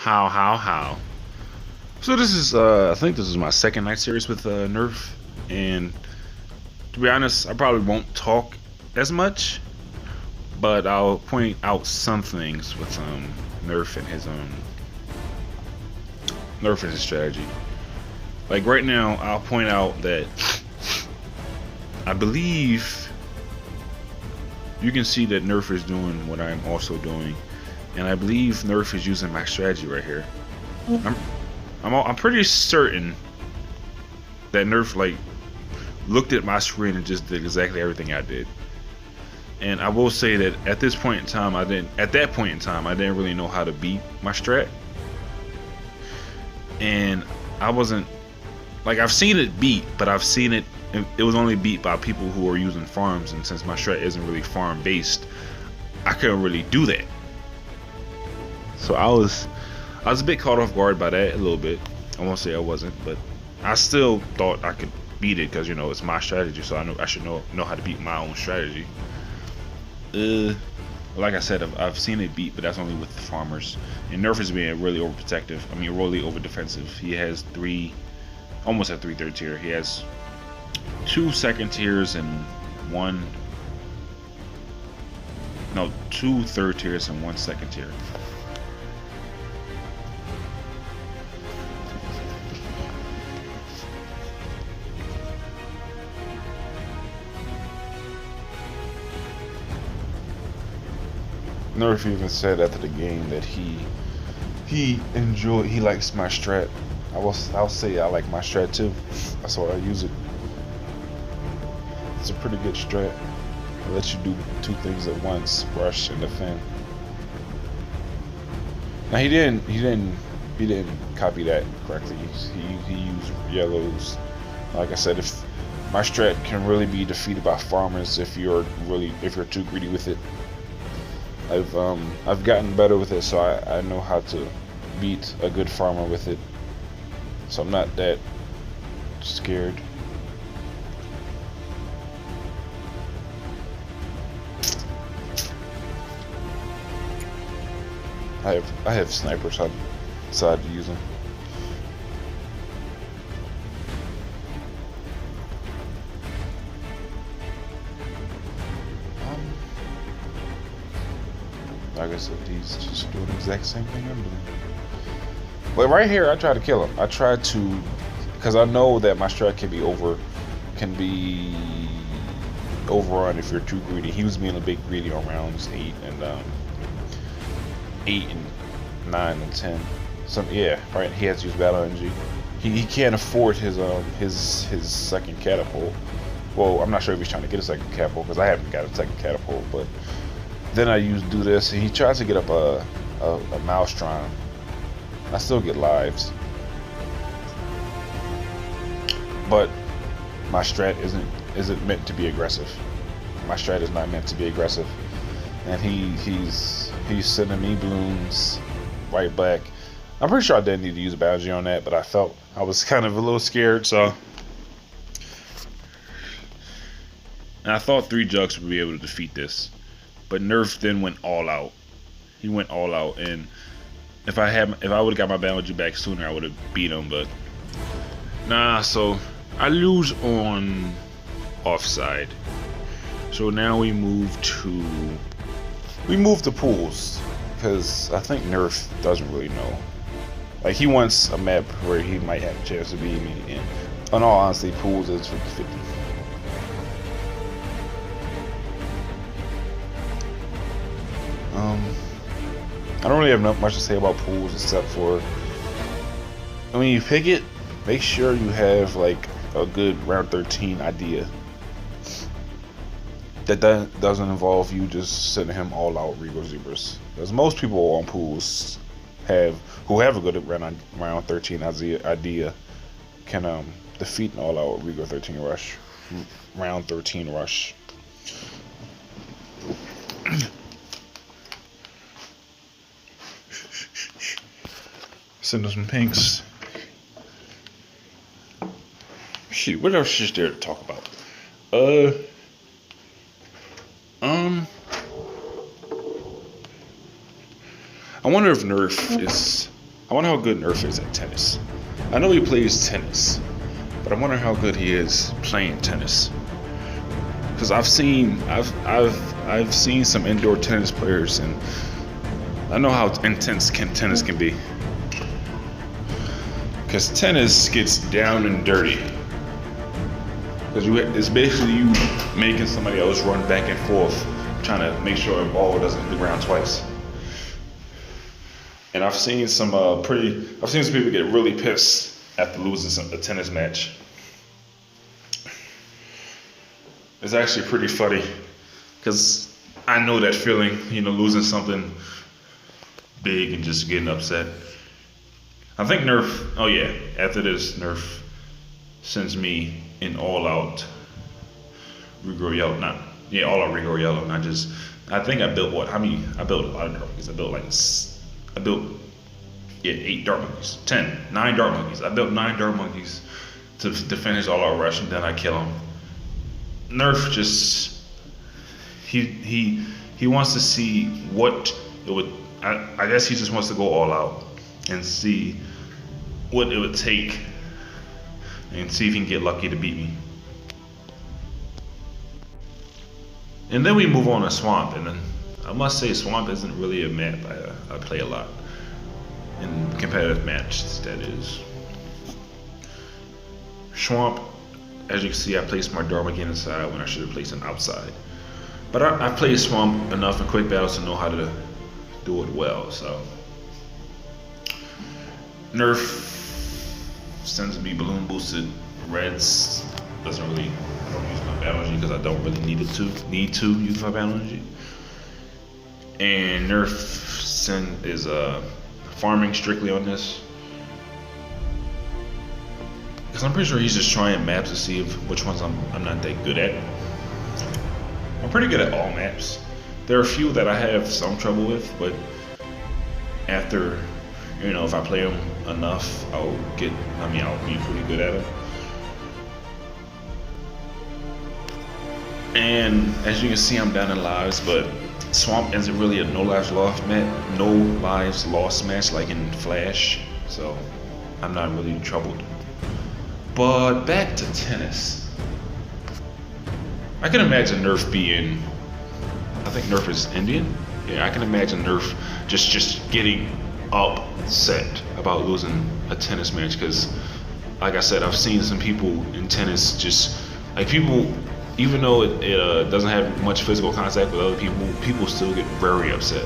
How? So this is, I think this is my second night series with Nerf, and to be honest, I probably won't talk as much, but I'll point out some things with Nerf and his strategy. Like right now, I'll point out that I believe you can see that Nerf is doing what I'm also doing, and I believe Nerf is using my strategy right here. I'm pretty certain that Nerf like looked at my screen and just did exactly everything I did. And I will say that at this point in time, I didn't really know how to beat my strat. And I wasn't like, I've seen it beat, but I've seen it was only beat by people who are using farms, and since my strat isn't really farm based, I couldn't really do that. So I was a bit caught off guard by that a little bit. I won't say I wasn't, but I still thought I could beat it because, you know, it's my strategy, so I should know how to beat my own strategy. Like I said, I've seen it beat, but that's only with the farmers. And Nerf is being really overprotective. I mean, really over defensive. He has almost a 3 third tier. He has 2 second tiers and 2 third tiers and 1 second tier. Nerf even said after the game that he likes my strat. I'll say I like my strat too. That's why I use it. It's a pretty good strat. It lets you do 2 things at once: rush and defend. Now he didn't copy that correctly. He used yellows. Like I said, if my strat can really be defeated by farmers if you're too greedy with it. I've gotten better with it, so I know how to beat a good farmer with it. So I'm not that scared. I have snipers, so I decided to use them. Like I said, he's just doing the exact same thing I'm doing. But right here, I try to kill him. I try to, because I know that my strat can be overrun if you're too greedy. He was being a bit greedy on rounds 8 and 9 and 10. Yeah, right. He has to use battle energy. He can't afford his second catapult. Well, I'm not sure if he's trying to get a second catapult because I haven't got a second catapult, but. Then I do this, and he tries to get up a Maelstrom. I still get lives, but my strat isn't meant to be aggressive. My strat is not meant to be aggressive, and he's sending me blooms right back. I'm pretty sure I didn't need to use a boundary on that, but I felt I was kind of a little scared, so. And I thought 3 jugs would be able to defeat this. But Nerf then went all out. He went all out, and if I would have got my boundary back sooner, I would have beat him. But nah, so I lose on offside. So now we move to pools because I think Nerf doesn't really know. Like he wants a map where he might have a chance to beat me, and in all honesty, pools is 50-50. I don't really have much to say about pools except for when you pick it, make sure you have like a good round 13 idea that doesn't involve you just sending him all out Regal Zebras, because most people on pools who have a good round 13 idea can defeat an all out Regal 13 rush, round 13 rush. Send us some pinks. Shoot, what else is there to talk about? I wonder if Nerf is I wonder how good Nerf is at tennis. I know he plays tennis, but I wonder how good he is playing tennis. Because I've seen some indoor tennis players, and I know how intense tennis can be. Because tennis gets down and dirty. Because it's basically you making somebody else run back and forth, trying to make sure a ball doesn't hit the ground twice. And I've seen some people get really pissed after losing a tennis match. It's actually pretty funny, because I know that feeling, losing something big and just getting upset. I think Nerf, after this, Nerf sends me an all-out regrow yellow, all-out regrow yellow, I think I built I built a lot of dark monkeys. I built 8 dark monkeys, 9 dark monkeys. I built 9 dark monkeys to finish all-out rush, and then I kill them. Nerf just, he wants to see what it would, I guess he just wants to go all out and see what it would take and see if he can get lucky to beat me. And then we move on to Swamp, and then I must say Swamp isn't really a map I play a lot in competitive matches, that is. Swamp, as you can see, I placed my Dharma inside when I should have placed it outside. But I played Swamp enough in quick battles to know how to do it well, so. Nerf sends me balloon boosted reds. I don't use my battle energy because I don't really need to use my battle energy. And Nerf is farming strictly on this. Because I'm pretty sure he's just trying maps to see which ones I'm not that good at. I'm pretty good at all maps. There are a few that I have some trouble with, but after, if I play them enough, I'll be pretty good at them. And as you can see, I'm down in lives, but Swamp isn't really a no lives lost match like in Flash, so I'm not really troubled. But back to tennis. I can imagine Nerf being, I think Nerf is Indian. Yeah, I can imagine Nerf just getting upset about losing a tennis match, because like I said, I've seen some people in tennis even though it doesn't have much physical contact with other people still get very upset,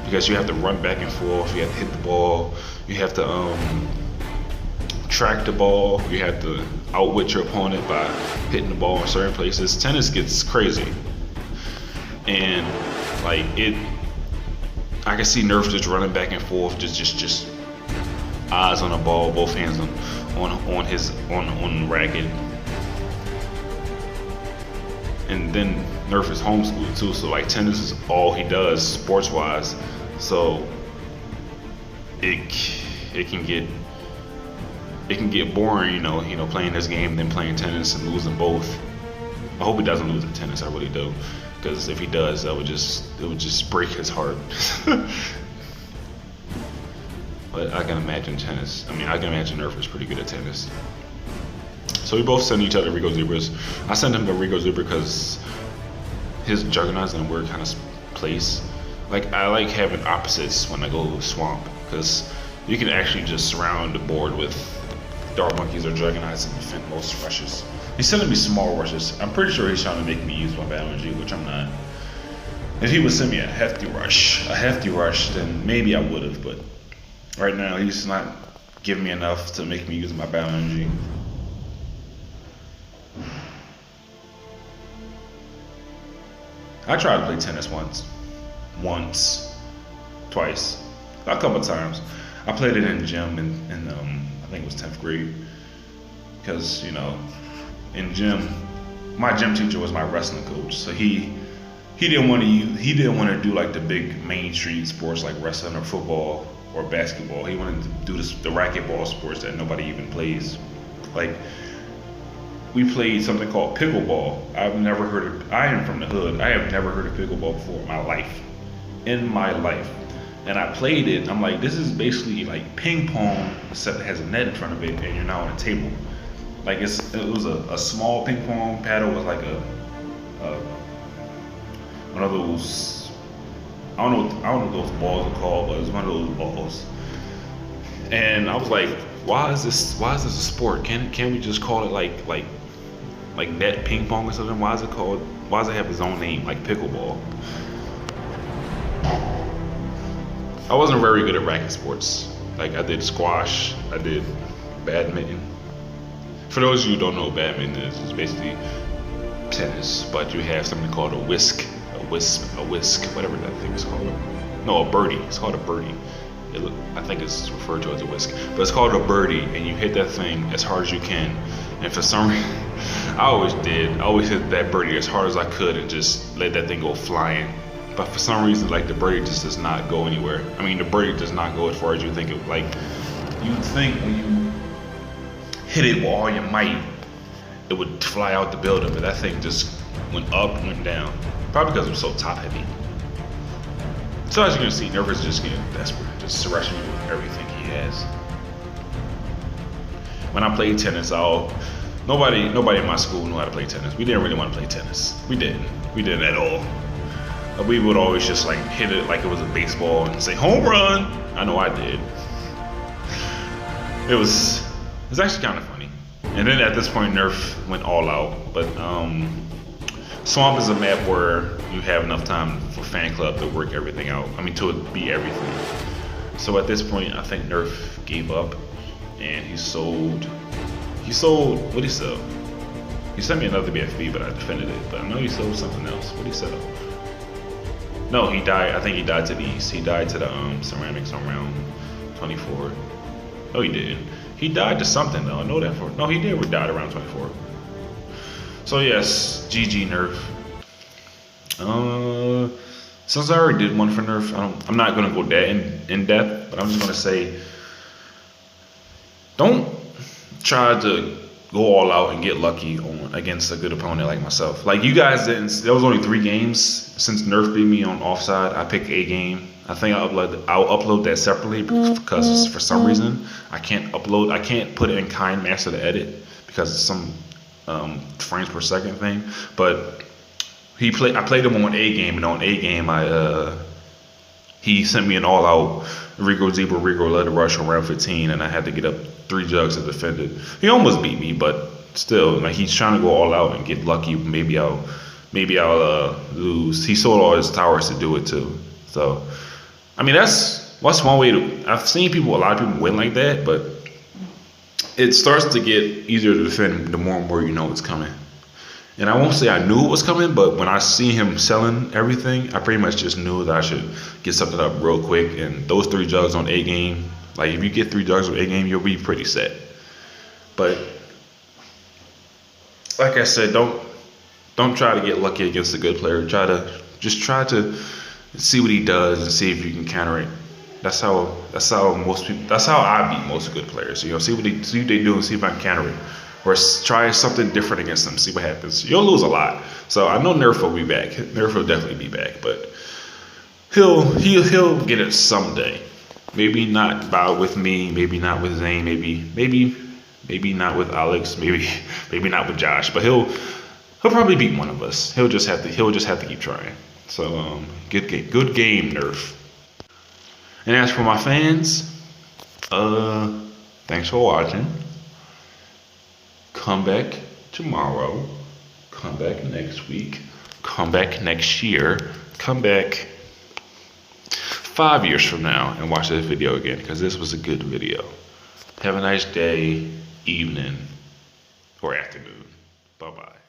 because you have to run back and forth, you have to hit the ball, you have to track the ball, you have to outwit your opponent by hitting the ball in certain places. Tennis gets crazy, and I can see Nerf just running back and forth, just eyes on the ball, both hands on the racket. And then Nerf is homeschooled too, so tennis is all he does sports wise. So it can get boring, playing this game, then playing tennis and losing both. I hope he doesn't lose in tennis, I really do, because if he does, it would just break his heart. But I can imagine Nerf is pretty good at tennis. So we both send each other Rigo Zebras. I send him the Rigo Zebra because his Juggernaut's in a weird kind of place. I like having opposites when I go Swamp, because you can actually just surround the board with Dark Monkeys or Juggernauts and defend most rushes. He's sending me small rushes. I'm pretty sure he's trying to make me use my battle energy, which I'm not. If he would send me a hefty rush, then maybe I would have, but right now he's not giving me enough to make me use my battle energy. I tried to play tennis twice, a couple times. I played it in gym in I think it was 10th grade, because in gym, my gym teacher was my wrestling coach, so he didn't want to do the big mainstream sports like wrestling or football or basketball. He wanted to do the racquetball sports that nobody even plays. We played something called pickleball. I am from the hood. I have never heard of pickleball before in my life. And I played it. I'm like, this is basically like ping pong, except it has a net in front of it, and you're now on a table. Like it was a small ping pong paddle with like a one of those. I don't know what those balls are called, but it was one of those balls. And I was like, why is this a sport? Can we just call it like net ping pong or something? Why does it have its own name, like pickleball? I wasn't very good at racket sports. Like I did squash, I did badminton. For those of you who don't know what badminton is, it's basically tennis, but you have something called a whisk, whatever that thing is called. No, a birdie. It's called a birdie. I think it's referred to as a whisk, but it's called a birdie, and you hit that thing as hard as you can. And for some reason, I always hit that birdie as hard as I could and just let that thing go flying. But for some reason, like the birdie just does not go anywhere. I mean, the birdie does not go as far as you think it. Like you'd think when you hit it with all your might, it would fly out the building, but that thing just went up, went down. Probably because it was so top heavy. So as you can see, Nerf is just getting desperate, just rushing you with everything he has. When I played tennis, nobody in my school knew how to play tennis. We didn't really want to play tennis. We didn't at all. We would always just like hit it like it was a baseball and say home run. I know I did. It was actually kind of funny. And then at this point, Nerf went all out. But Swamp is a map where you have enough time for fan club to work everything out. I mean, to be everything. So at this point, I think Nerf gave up, and he sold. What did he sell? He sent me another BFB, but I defended it. But I know he sold something else. What did he sell? No, he died. I think he died to these. He died to the ceramics around 24. No, he didn't. He died to something though. I know that for. No, he did. Died around 24. So yes, GG Nerf. Since I already did one for Nerf, I'm not gonna go that in depth, but I'm just gonna say, don't try to go all out and get lucky against a good opponent like myself. Like you guys didn't. There was only 3 games since Nerf beat me on offside. I picked a game. I think I'll upload that separately because for some reason I can't put it in kind master to edit because it's some frames per second thing. But I played him on A game, and on A game he sent me an all out Rigo Zebra Rigo letter rush on round 15, and I had to get up 3 jugs to defend it. He almost beat me, but still, like he's trying to go all out and get lucky. Maybe I'll lose. He sold all his towers to do it too. So, I mean that's one way to. I've seen a lot of people win like that, but it starts to get easier to defend the more and more you know it's coming. And I won't say I knew it was coming, but when I see him selling everything, I pretty much just knew that I should get something up real quick. And those 3 jugs on A game, like if you get 3 jugs on A game, you'll be pretty set. But like I said, don't try to get lucky against a good player. Try to see what he does and see if you can counter it. That's how I beat most good players. You know, see what they do and see if I can counter it. Or try something different against them, see what happens. You'll lose a lot. So I know Nerf will be back. Nerf will definitely be back, but he'll get it someday. Maybe not with me, maybe not with Zane, maybe not with Alex, maybe not with Josh, but he'll probably beat one of us. He'll just have to keep trying. So good game, Nerf. And as for my fans, thanks for watching. Come back tomorrow. Come back next week. Come back next year. Come back 5 years from now and watch this video again because this was a good video. Have a nice day, evening, or afternoon. Bye-bye.